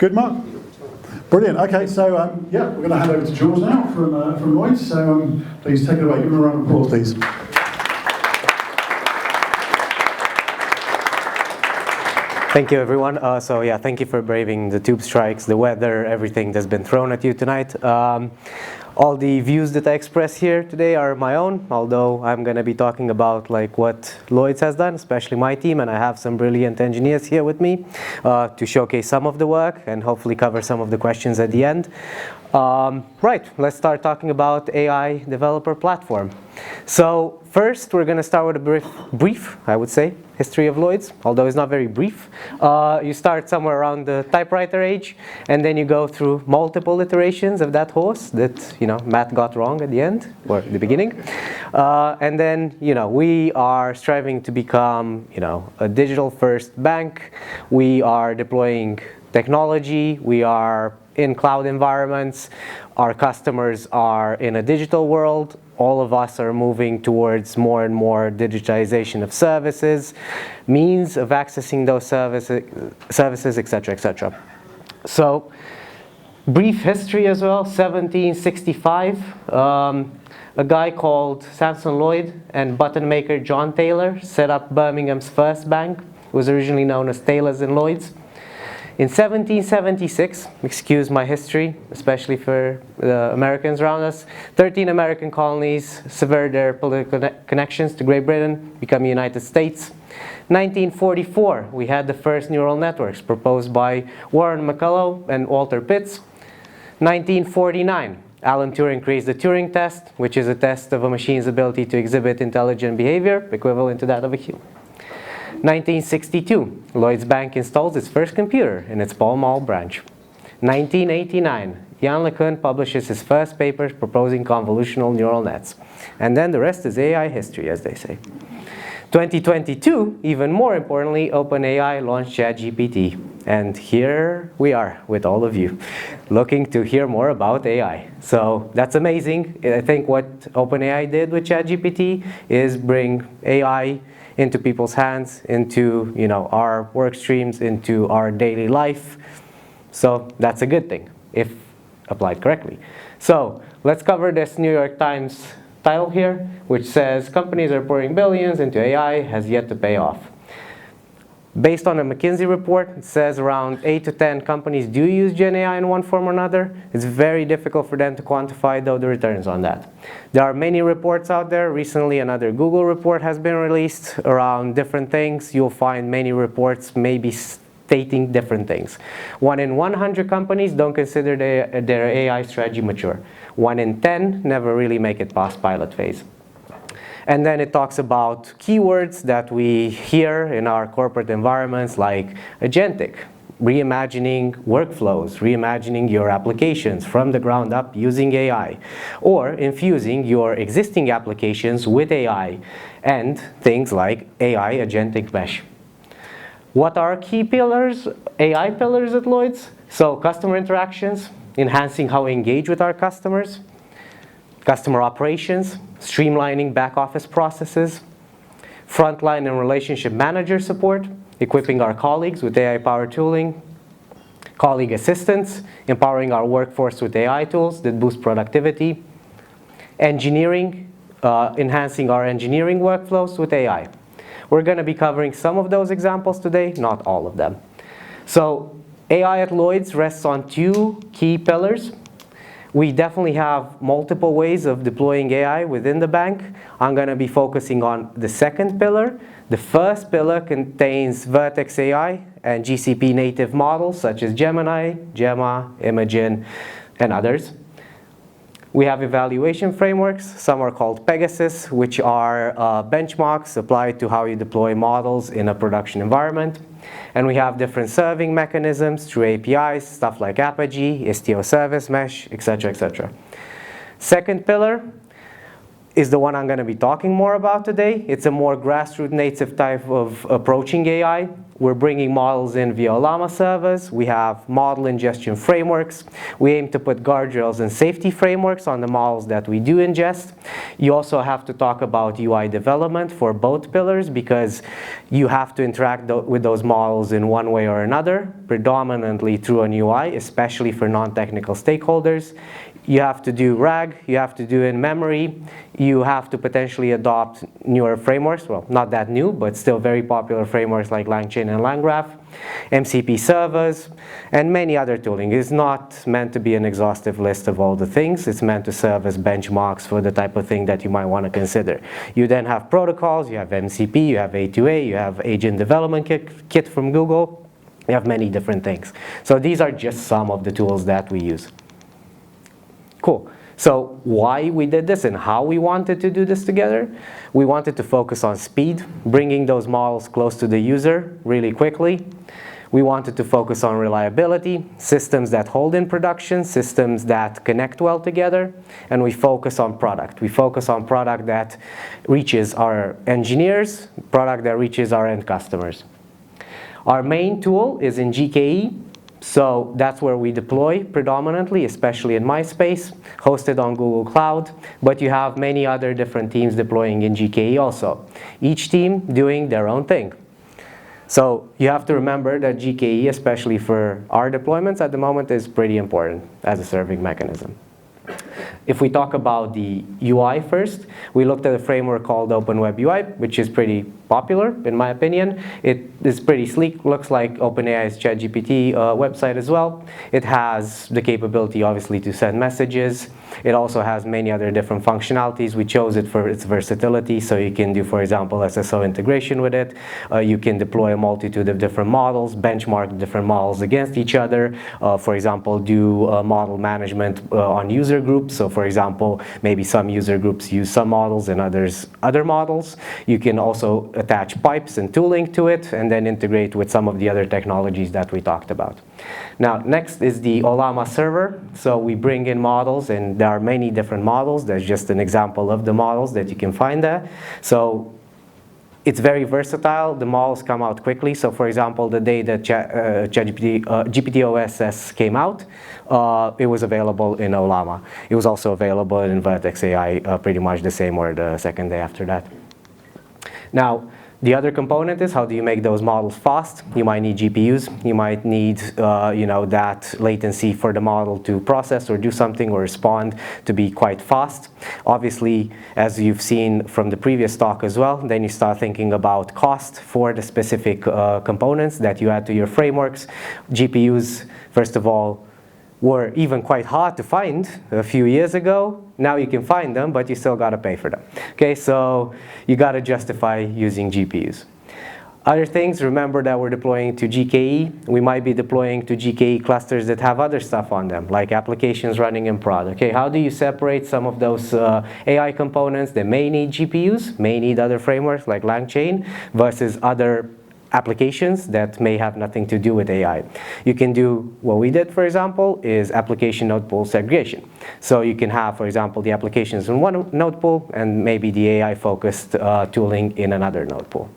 Good, Mark? Brilliant. Okay, so yeah, we're going to hand over to Jules now from Lloyds. So please take it away. Give him a round of applause, please. Thank you, everyone. So yeah, thank you for braving the tube strikes, the weather, everything that's been thrown at you tonight. All the views that I express here today are my own, although I'm going to be talking about like what Lloyds has done, especially my team, and I have some brilliant engineers here with me to showcase some of the work and hopefully cover some of the questions at the end. Right, let's start talking about AI developer platform. So first, we're going to start with a brief, I would say, history of Lloyds, although it's not very brief. You start somewhere around the typewriter age, and then you go through multiple iterations of that horse that, Matt got wrong at the end, or at the beginning. And then, we are striving to become, a digital-first bank. We are deploying technology. We are in cloud environments. Our customers are in a digital world. All of us are moving towards more and more digitization of services, means of accessing those services, etc., etc. So, brief history as well. 1765, a guy called Samson Lloyd and button maker John Taylor set up Birmingham's first bank. It was originally known as Taylor's and Lloyd's. In 1776, excuse my history, especially for the Americans around us, 13 American colonies severed their political connections to Great Britain, becoming United States. 1944, we had the first neural networks proposed by Warren McCullough and Walter Pitts. 1949, Alan Turing creates the Turing test, which is a test of a machine's ability to exhibit intelligent behavior, equivalent to that of a human. 1962, Lloyds Bank installs its first computer in its Pall Mall branch. 1989, Jan LeCun publishes his first paper proposing convolutional neural nets. And then the rest is AI history, as they say. 2022, even more importantly, OpenAI launched ChatGPT. And here we are with all of you, looking to hear more about AI. So that's amazing. I think what OpenAI did with ChatGPT is bring AI into people's hands, into our work streams, into our daily life. So that's a good thing, if applied correctly. So let's cover this New York Times title here, which says, companies are pouring billions into AI, has yet to pay off. Based on a McKinsey report, it says around 8 to 10 companies do use GenAI in one form or another. It's very difficult for them to quantify, though, the returns on that. There are many reports out there. Recently, another Google report has been released around different things. You'll find many reports maybe stating different things. 1 in 100 companies don't consider their AI strategy mature. 1 in 10 never really make it past pilot phase. And then it talks about keywords that we hear in our corporate environments like agentic, reimagining workflows, reimagining your applications from the ground up using AI, or infusing your existing applications with AI, and things like AI agentic mesh. What are key pillars, AI pillars at Lloyds? So customer interactions, enhancing how we engage with our customers, customer operations, streamlining back office processes, frontline and relationship manager support, equipping our colleagues with AI-powered tooling, colleague assistance, empowering our workforce with AI tools that boost productivity, engineering, enhancing our engineering workflows with AI. We're going to be covering some of those examples today, not all of them. So AI at Lloyds rests on 2 key pillars. We definitely have multiple ways of deploying AI within the bank. I'm going to be focusing on the second pillar. The first pillar contains Vertex AI and GCP native models such as Gemini, Gemma, Imagen, and others. We have evaluation frameworks. Some are called Pegasus, which are benchmarks applied to how you deploy models in a production environment. And we have different serving mechanisms through APIs, stuff like Apogee, Istio Service Mesh, etc., etc. Second pillar is the one I'm going to be talking more about today. It's a more grassroots native type of approaching AI. we're bringing models in via Ollama servers. We have model ingestion frameworks. We aim to put guardrails and safety frameworks on the models that we do ingest. You also have to talk about UI development for both pillars, because you have to interact with those models in one way or another, predominantly through an UI, especially for non-technical stakeholders. You have to do RAG, you have to do in-memory, you have to potentially adopt newer frameworks, well, not that new, but still very popular frameworks like LangChain and LangGraph, MCP servers, and many other tooling. It's not meant to be an exhaustive list of all the things. It's meant to serve as benchmarks for the type of thing that you might want to consider. You then have protocols, you have MCP, you have A2A, you have Agent Development Kit from Google, you have many different things. So these are just some of the tools that we use. Cool. So why we did this and how we wanted to do this together? We wanted to focus on speed, bringing those models close to the user really quickly. We wanted to focus on reliability, systems that hold in production, systems that connect well together, and we focus on product. We focus on product that reaches our engineers, product that reaches our end customers. Our main tool is in GKE. So that's where we deploy predominantly, especially in my space, hosted on Google Cloud. But you have many other different teams deploying in GKE also, each team doing their own thing. So you have to remember that GKE, especially for our deployments at the moment, is pretty important as a serving mechanism. If we talk about the UI first, we looked at a framework called OpenWebUI, which is pretty popular, in my opinion. It is pretty sleek, looks like OpenAI's ChatGPT website as well. It has the capability, obviously, to send messages. It also has many other different functionalities. We chose it for its versatility, so you can do, for example, SSO integration with it. You can deploy a multitude of different models, benchmark different models against each other. For example, do model management on user groups. So, for example, maybe some user groups use some models and others other models. You can also attach pipes and tooling to it, and then integrate with some of the other technologies that we talked about. Now, next is the Ollama server. So we bring in models, and there are many different models. There's just an example of the models that you can find there. So it's very versatile. The models come out quickly. So for example, the day that GPT-OSS came out, it was available in Ollama. It was also available in Vertex AI pretty much the same or the second day after that. Now, the other component is, how do you make those models fast? You might need GPUs. You might need that latency for the model to process or do something or respond to be quite fast. Obviously, as you've seen from the previous talk as well, then you start thinking about cost for the specific components that you add to your frameworks. GPUs, first of all, were even quite hard to find a few years ago. Now you can find them, but you still got to pay for them. Okay, so you got to justify using GPUs. Other things, remember that we're deploying to GKE. We might be deploying to GKE clusters that have other stuff on them, like applications running in prod. Okay, how do you separate some of those AI components that may need GPUs, may need other frameworks like LangChain, versus other applications that may have nothing to do with AI? You can do what we did, for example, is application node pool segregation. So you can have, for example, the applications in one node pool and maybe the AI-focused tooling in another node pool.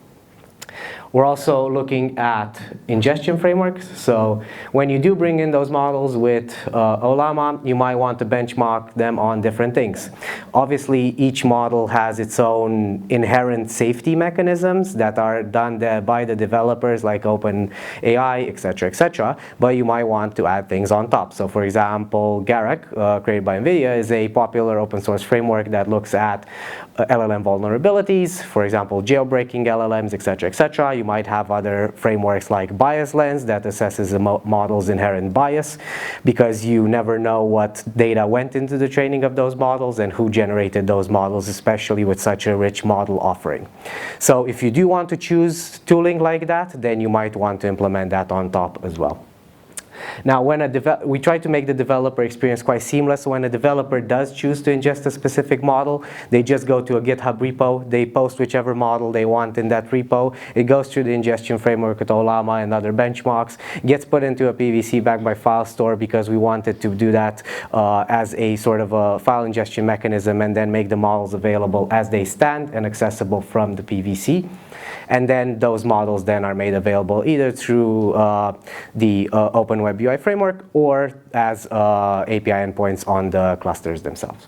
We're also looking at ingestion frameworks. So when you do bring in those models with Ollama, you might want to benchmark them on different things. Obviously, each model has its own inherent safety mechanisms that are done there by the developers, like OpenAI, et cetera, but you might want to add things on top. So for example, Garak, created by NVIDIA, is a popular open source framework that looks at LLM vulnerabilities, for example, jailbreaking LLMs, et cetera. You might have other frameworks like Bias Lens that assesses a model's inherent bias, because you never know what data went into the training of those models and who generated those models, especially with such a rich model offering. So if you do want to choose tooling like that, then you might want to implement that on top as well. Now, when we try to make the developer experience quite seamless. When a developer does choose to ingest a specific model, they just go to a GitHub repo, they post whichever model they want in that repo. It goes through the ingestion framework with Ollama and other benchmarks, gets put into a PVC backed by file store, because we wanted to do that as a sort of a file ingestion mechanism, and then make the models available as they stand and accessible from the PVC. And then those models then are made available either through the Open Web UI framework or as API endpoints on the clusters themselves.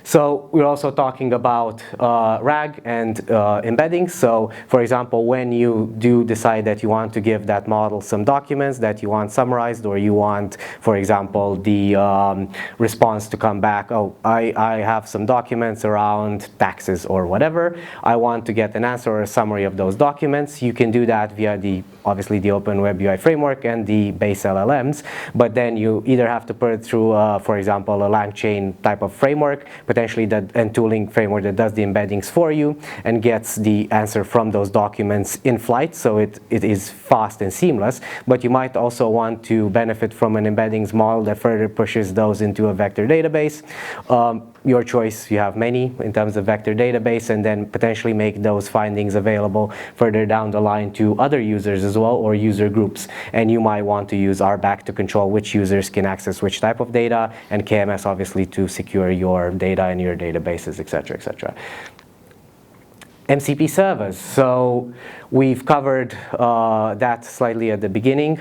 So we're also talking about RAG and embeddings. So for example, when you do decide that you want to give that model some documents that you want summarized, or you want, for example, the response to come back, oh, I have some documents around taxes or whatever, I want to get an answer or a summary of those documents, you can do that via obviously the Open Web UI framework and the base LLMs, but then you either have to put it through, for example, a LangChain type of framework, potentially and tooling framework that does the embeddings for you and gets the answer from those documents in flight, so it is fast and seamless. But you might also want to benefit from an embeddings model that further pushes those into a vector database. Your choice, you have many in terms of vector database, and then potentially make those findings available further down the line to other users as well, or user groups. And you might want to use RBAC to control which users can access which type of data, and KMS obviously to secure your data and your databases, etc., etc. MCP servers. So we've covered that slightly at the beginning.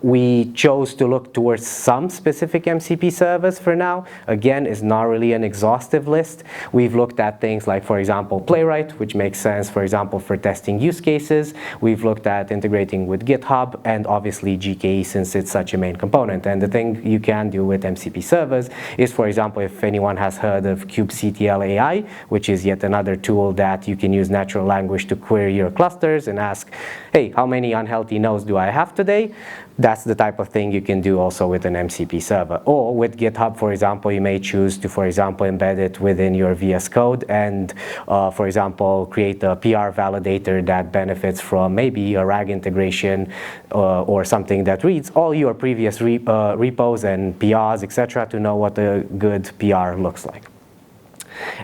We chose to look towards some specific MCP servers for now. Again, it's not really an exhaustive list. We've looked at things like, for example, Playwright, which makes sense, for example, for testing use cases. We've looked at integrating with GitHub, and obviously GKE, since it's such a main component. And the thing you can do with MCP servers is, for example, if anyone has heard of kubectl AI, which is yet another tool that you can use natural language to query your clusters and ask, hey, how many unhealthy nodes do I have today? That's the type of thing you can do also with an MCP server. Or with GitHub, for example, you may choose to, for example, embed it within your VS Code and, for example, create a PR validator that benefits from maybe a RAG integration or something that reads all your previous repos and PRs, etc., to know what a good PR looks like.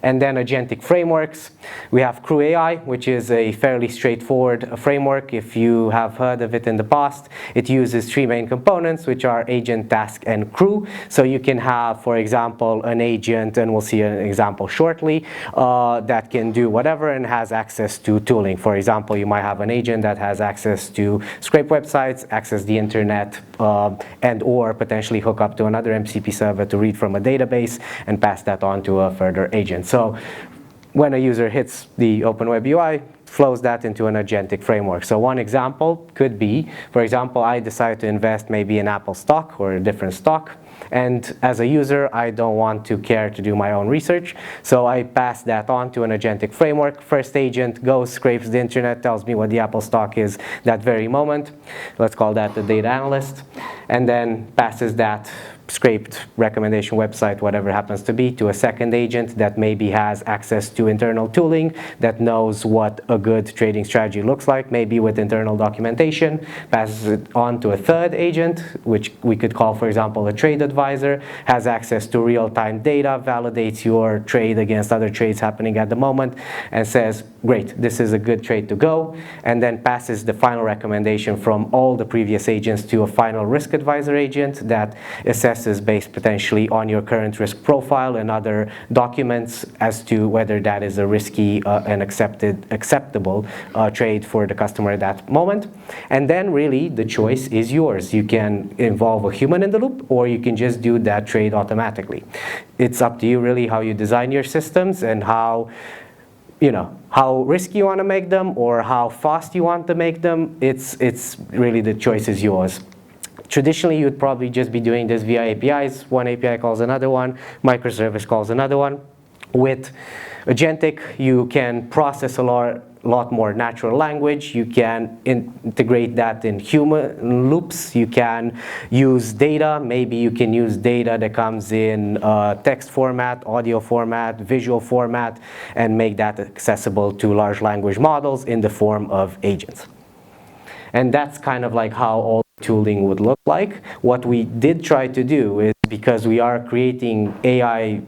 And then agentic frameworks. We have Crew AI, which is a fairly straightforward framework. If you have heard of it in the past, it uses three main components, which are agent, task, and crew. So you can have, for example, an agent, and we'll see an example shortly, that can do whatever and has access to tooling. For example, you might have an agent that has access to scrape websites, access the internet, and or potentially hook up to another MCP server to read from a database and pass that on to a further agent. So when a user hits the Open Web UI, flows that into an agentic framework. So one example could be, for example, I decide to invest maybe in Apple stock or a different stock. And as a user, I don't want to care to do my own research. So I pass that on to an agentic framework. First agent goes, scrapes the internet, tells me what the Apple stock is that very moment. Let's call that the data analyst. And then passes that scraped recommendation website, whatever happens to be, to a second agent that maybe has access to internal tooling, that knows what a good trading strategy looks like, maybe with internal documentation, passes it on to a third agent, which we could call, for example, a trade advisor, has access to real-time data, validates your trade against other trades happening at the moment, and says, great, this is a good trade to go, and then passes the final recommendation from all the previous agents to a final risk advisor agent that assesses based potentially on your current risk profile and other documents as to whether that is a risky and acceptable trade for the customer at that moment. And then really the choice is yours. You can involve a human in the loop, or you can just do that trade automatically. It's up to you really how you design your systems and how risky you want to make them or how fast you want to make them. It's really, the choice is yours. Traditionally, you'd probably just be doing this via APIs. One API calls another one, microservice calls another one. With agentic, you can process a lot more natural language. You can integrate that in human loops. You can use data. Maybe you can use data that comes in text format, audio format, visual format, and make that accessible to large language models in the form of agents. And that's kind of like how all tooling would look like. What we did try to do is, because we are creating AI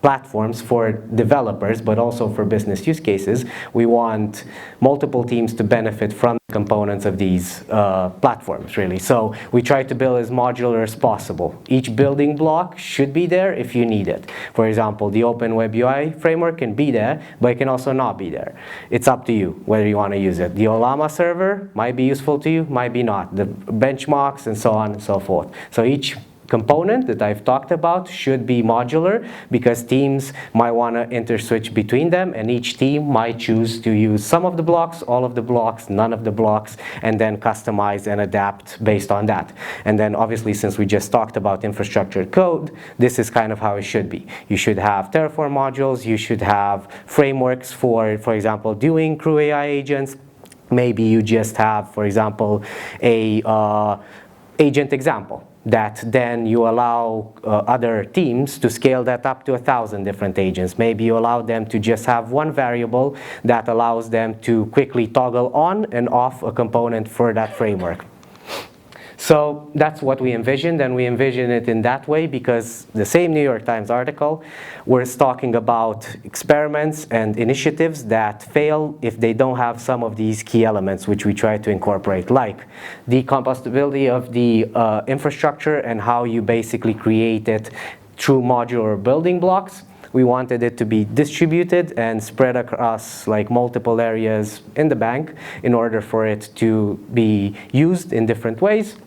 platforms for developers, but also for business use cases. We want multiple teams to benefit from the components of these platforms, really. So we try to build as modular as possible. Each building block should be there if you need it. For example, the Open Web UI framework can be there, but it can also not be there. It's up to you whether you want to use it. The Olama server might be useful to you, might be not. The benchmarks and so on and so forth. So each component that I've talked about should be modular, because teams might want to interswitch between them, and each team might choose to use some of the blocks, all of the blocks, none of the blocks, and then customize and adapt based on that. And then obviously, since we just talked about infrastructure code, this is kind of how it should be. You should have Terraform modules, you should have frameworks for example, doing crew AI agents. Maybe you just have, for example, a agent example that then you allow other teams to scale that up to 1,000 different agents. Maybe you allow them to just have one variable that allows them to quickly toggle on and off a component for that framework. So that's what we envisioned, and we envision it in that way because the same New York Times article was talking about experiments and initiatives that fail if they don't have some of these key elements which we try to incorporate, like the composability of the infrastructure and how you basically create it through modular building blocks. We wanted it to be distributed and spread across like multiple areas in the bank in order for it to be used in different ways.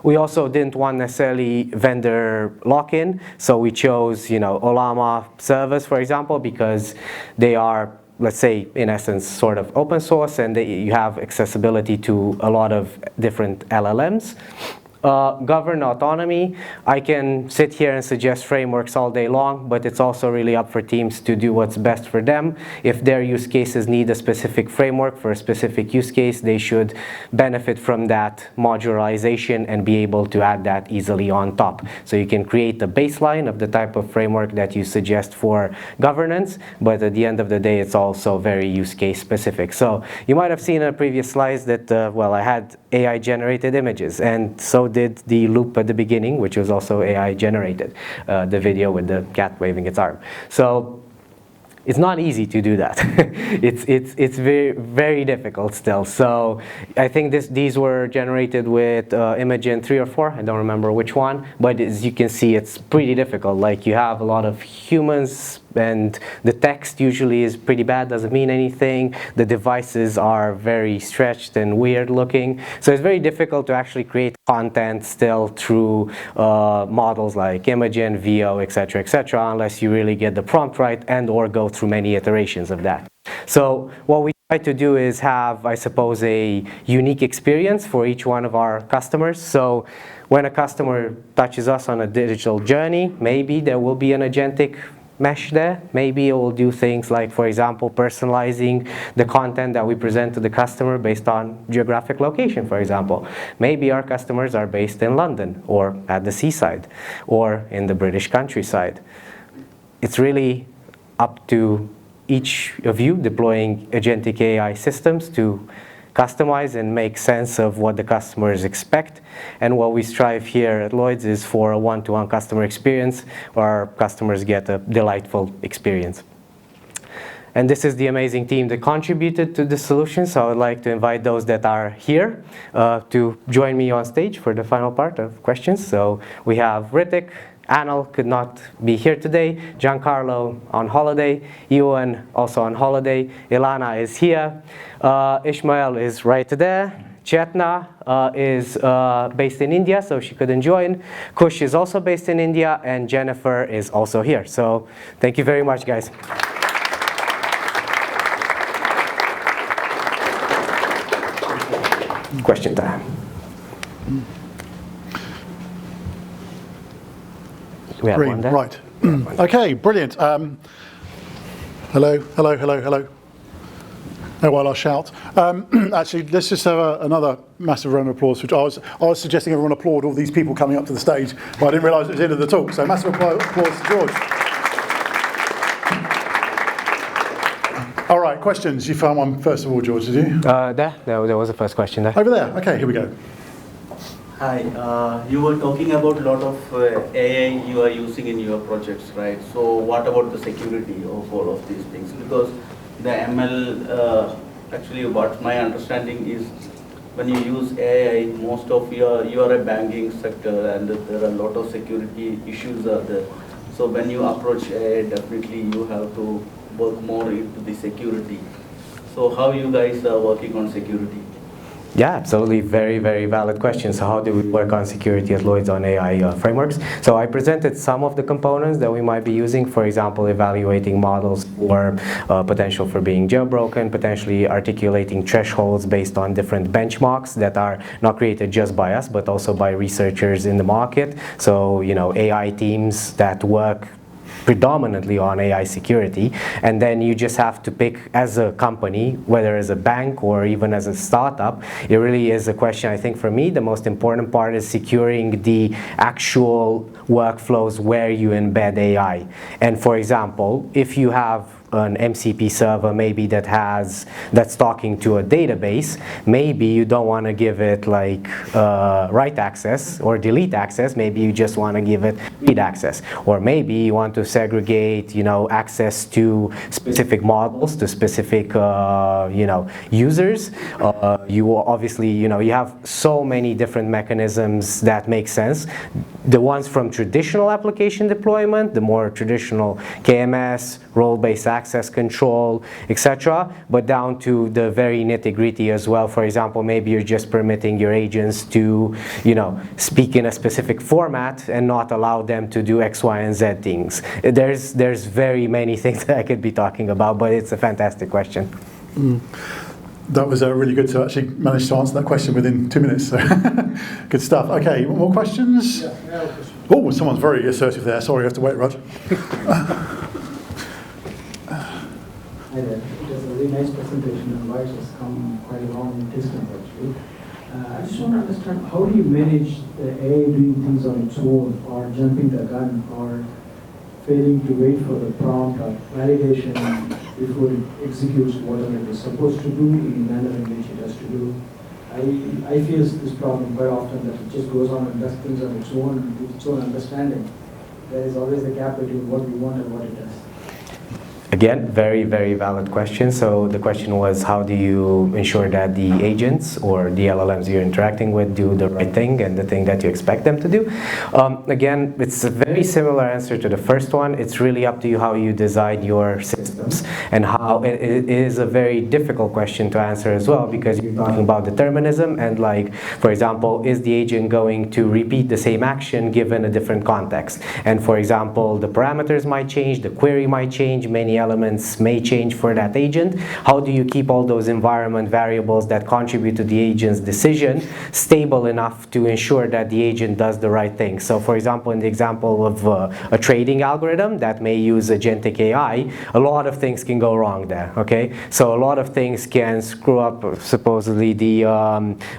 We also didn't want necessarily vendor lock-in, so we chose, Olama servers, for example, because they are, let's say, in essence, sort of open source, and you have accessibility to a lot of different LLMs. Govern autonomy. I can sit here and suggest frameworks all day long, but it's also really up for teams to do what's best for them. If their use cases need a specific framework for a specific use case, they should benefit from that modularization and be able to add that easily on top. So you can create the baseline of the type of framework that you suggest for governance, but at the end of the day, it's also very use case specific. So you might have seen in a previous slides that, I had AI generated images, and so did the loop at the beginning, which was also AI generated, the video with the cat waving its arm. So it's not easy to do that. it's very, very difficult still. So I think these were generated with Imagen 3 or 4, I don't remember which one, but as you can see, it's pretty difficult. Like, you have a lot of humans, and the text usually is pretty bad, doesn't mean anything. The devices are very stretched and weird looking. So it's very difficult to actually create content still through models like Imagen, VO, etc., unless you really get the prompt right and or go through many iterations of that. So what we try to do is have, I suppose, a unique experience for each one of our customers. So when a customer touches us on a digital journey, maybe there will be an agentic mesh there. Maybe it will do things like, for example, personalizing the content that we present to the customer based on geographic location, for example. Maybe our customers are based in London or at the seaside or in the British countryside. It's really up to each of you deploying agentic AI systems to customize and make sense of what the customers expect. And what we strive here at Lloyds is for a one-to-one customer experience where our customers get a delightful experience. And this is the amazing team that contributed to this solution. So I would like to invite those that are here to join me on stage for the final part of questions. So we have Ritik. Anil could not be here today. Giancarlo on holiday. Ewan also on holiday. Ilana is here. Ishmael is right there. Chetna is based in India, so she couldn't join. Kush is also based in India, and Jennifer is also here. So thank you very much, guys. Question time. We have Green, one there. right. Okay, brilliant. Hello. Oh, while I shout. Actually, let's just have another massive round of applause. Which I was suggesting everyone applaud all these people coming up to the stage, but I didn't realise it was the end of the talk. So massive applause to George. All right, questions. You found one first of all, George, did you? There was a first question there. Over there. Okay, here we go. Hi, you were talking about a lot of AI you are using in your projects, right? So what about the security of all of these things? Because the ML, actually what my understanding is when you use AI, most of you are a banking sector and there are a lot of security issues are there. So when you approach AI, definitely you have to work more into the security. So how you guys are working on security? Yeah, absolutely. Very, very valid question. So how do we work on security at Lloyds on AI frameworks? So I presented some of the components that we might be using, for example, evaluating models for potential for being jailbroken, potentially articulating thresholds based on different benchmarks that are not created just by us, but also by researchers in the market. So, AI teams that work predominantly on AI security, and then you just have to pick as a company, whether as a bank or even as a startup. It really is a question. I think for me the most important part is securing the actual workflows where you embed AI. And for example, if you have an MCP server maybe that's talking to a database, maybe you don't want to give it like write access or delete access. Maybe you just want to give it read access, or maybe you want to segregate access to specific models, to specific users. You obviously you have so many different mechanisms that make sense. The ones from traditional application deployment, the more traditional KMS, role-based access control, etc., but down to the very nitty-gritty as well. For example, maybe you're just permitting your agents to, speak in a specific format and not allow them to do X, Y, and Z things. There's very many things that I could be talking about, but it's a fantastic question. That was really good to actually manage to answer that question within 2 minutes. So good stuff. Okay, more questions? Yeah, I have a question. Oh, someone's very assertive there. Sorry, you have to wait, Raj. Hi there. It was a really nice presentation, and Lloyds has come quite a long distance actually. I just want to understand, how do you manage the AI doing things on its own, or jumping the gun, or failing to wait for the prompt or validation before it executes whatever it is supposed to do in the manner in which it has to do? I face this problem quite often, that it just goes on and does things on its own with its own understanding. There is always a gap between what we want and what it does. Again, very, very valid question. So the question was, how do you ensure that the agents or the LLMs you're interacting with do the right thing and the thing that you expect them to do? Again, it's a very similar answer to the first one. It's really up to you how you design your systems, and how it is a very difficult question to answer as well, because you're talking about determinism and, like, for example, is the agent going to repeat the same action given a different context? And for example, the parameters might change, the query might change, many elements may change for that agent. How do you keep all those environment variables that contribute to the agent's decision stable enough to ensure that the agent does the right thing? So for example, in the example of a trading algorithm that may use agentic AI, a lot of things can go wrong there, okay? So a lot of things can screw up supposedly the,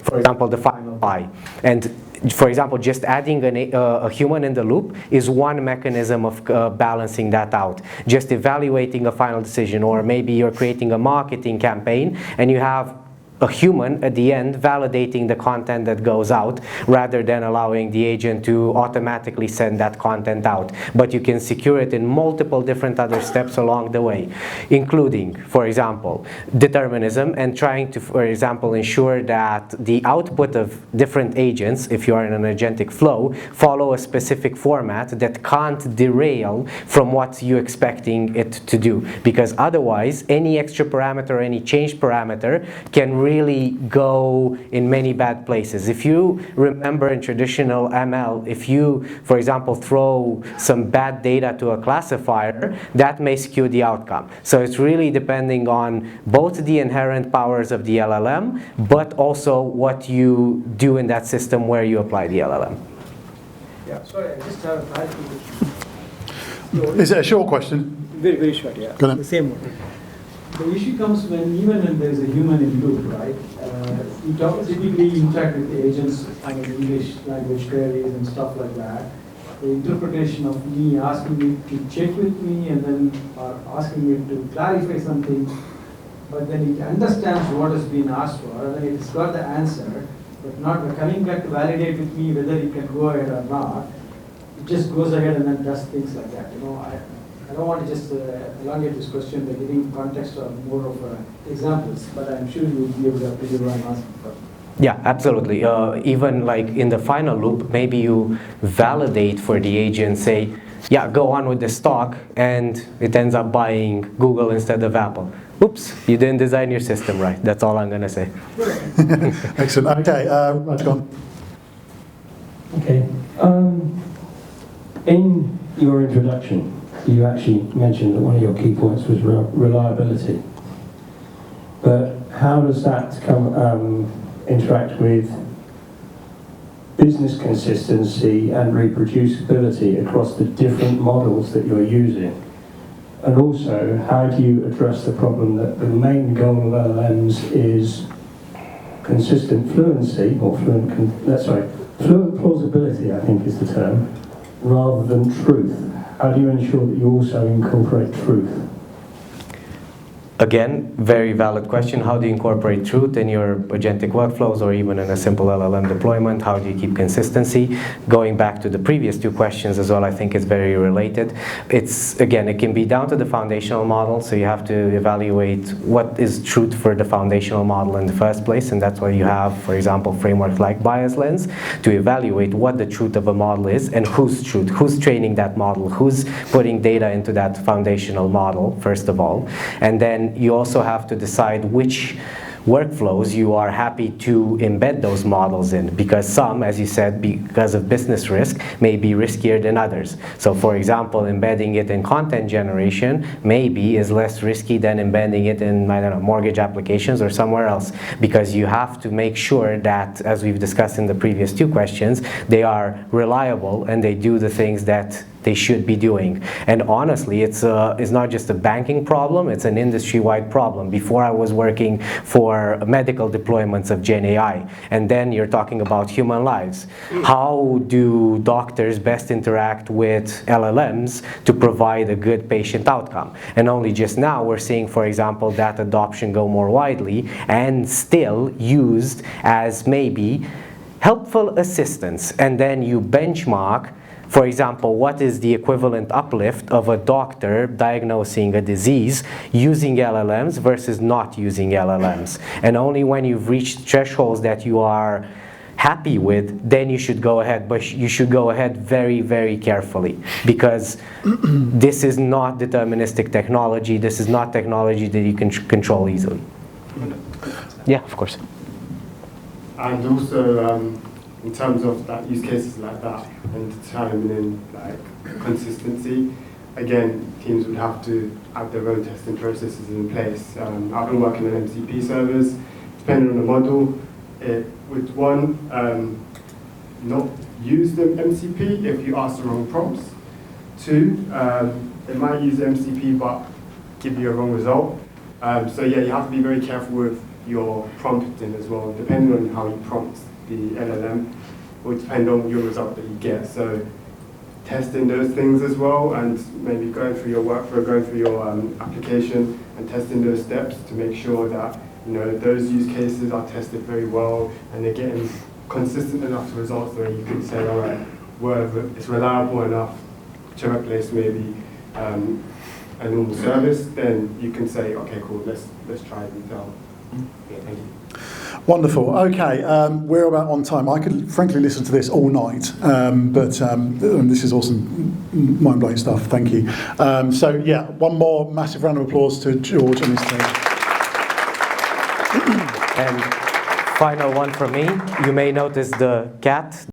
for example, the final buy. And for example, just adding a human in the loop is one mechanism of balancing that out. Just evaluating a final decision, or maybe you're creating a marketing campaign and you have a human at the end validating the content that goes out, rather than allowing the agent to automatically send that content out. But you can secure it in multiple different other steps along the way, including, for example, determinism, and trying to, for example, ensure that the output of different agents, if you are in an agentic flow, follow a specific format that can't derail from what you're expecting it to do. Because otherwise, any extra parameter, any change parameter can really go in many bad places. If you remember in traditional ML, if you, for example, throw some bad data to a classifier, that may skew the outcome. So it's really depending on both the inherent powers of the LLM, but also what you do in that system where you apply the LLM. Yeah, sorry, I just have a clarification. Is it a short question? Very, very short, yeah. Go ahead. The same one. The issue comes when, even when there's a human in loop, right? You typically interact with the agents on English language queries and stuff like that. The interpretation of me asking me to check with me, and then asking me to clarify something, but then it understands what has been asked for, and then it's got the answer. but not coming back to validate with me whether you can go ahead or not. It just goes ahead and then does things like that. I don't want to just elongate this question by giving context or more of examples, but I'm sure you will be able to appreciate what I'm asking for. Yeah, absolutely. Even like in the final loop, maybe you validate for the agent, say, yeah, go on with the stock, and it ends up buying Google instead of Apple. Oops, you didn't design your system right. That's all I'm going to say. Excellent. Okay, Rajgon. Okay. In your introduction, you actually mentioned that one of your key points was reliability. But how does that interact with business consistency and reproducibility across the different models that you're using? And also, how do you address the problem that the main goal of LLMs is consistent fluency, or fluent plausibility, I think is the term, rather than truth? How do you ensure that you also incorporate truth? Again, very valid question. How do you incorporate truth in your agentic workflows or even in a simple LLM deployment? How do you keep consistency? Going back to the previous two questions as well, I think it's very related. Again, it can be down to the foundational model, so you have to evaluate what is truth for the foundational model in the first place, and that's why you have, for example, frameworks like Bias Lens to evaluate what the truth of a model is and whose truth, who's training that model, who's putting data into that foundational model, first of all. And then you also have to decide which workflows you are happy to embed those models in, because some, as you said, because of business risk, may be riskier than others. So for example, embedding it in content generation maybe is less risky than embedding it in, I don't know, mortgage applications or somewhere else, because you have to make sure that, as we've discussed in the previous two questions, they are reliable and they do the things that they should be doing. And honestly, it's not just a banking problem, it's an industry-wide problem. Before I was working for medical deployments of GenAI, and then you're talking about human lives. How do doctors best interact with LLMs to provide a good patient outcome? And only just now we're seeing, for example, that adoption go more widely and still used as maybe helpful assistance. And then you benchmark, for example, what is the equivalent uplift of a doctor diagnosing a disease using LLMs versus not using LLMs? And only when you've reached thresholds that you are happy with, then you should go ahead. But you should go ahead very, very carefully, because this is not deterministic technology. This is not technology that you can control easily. Yeah, of course. And also, in terms of that use cases like that and determining like consistency, again, teams would have to have their own testing processes in place. I've been working on MCP servers. Depending on the model, with one, not use the MCP if you ask the wrong prompts. Two, they might use MCP but give you a wrong result. So yeah, you have to be very careful with your prompting as well. Depending on how you prompt the LLM will depend on your result that you get. So testing those things as well, and maybe going through your workflow, going through your application, and testing those steps to make sure that those use cases are tested very well and they're getting consistent enough results where you can say, all right, whatever, it's reliable enough to replace maybe a normal service. Then you can say, okay, cool, let's try it and tell. Yeah, thank you. Wonderful. Okay, we're about on time. I could frankly listen to this all night, but this is awesome, mind-blowing stuff. Thank you. So yeah, one more massive round of applause to George and his team. And final one from me. You may notice the cat.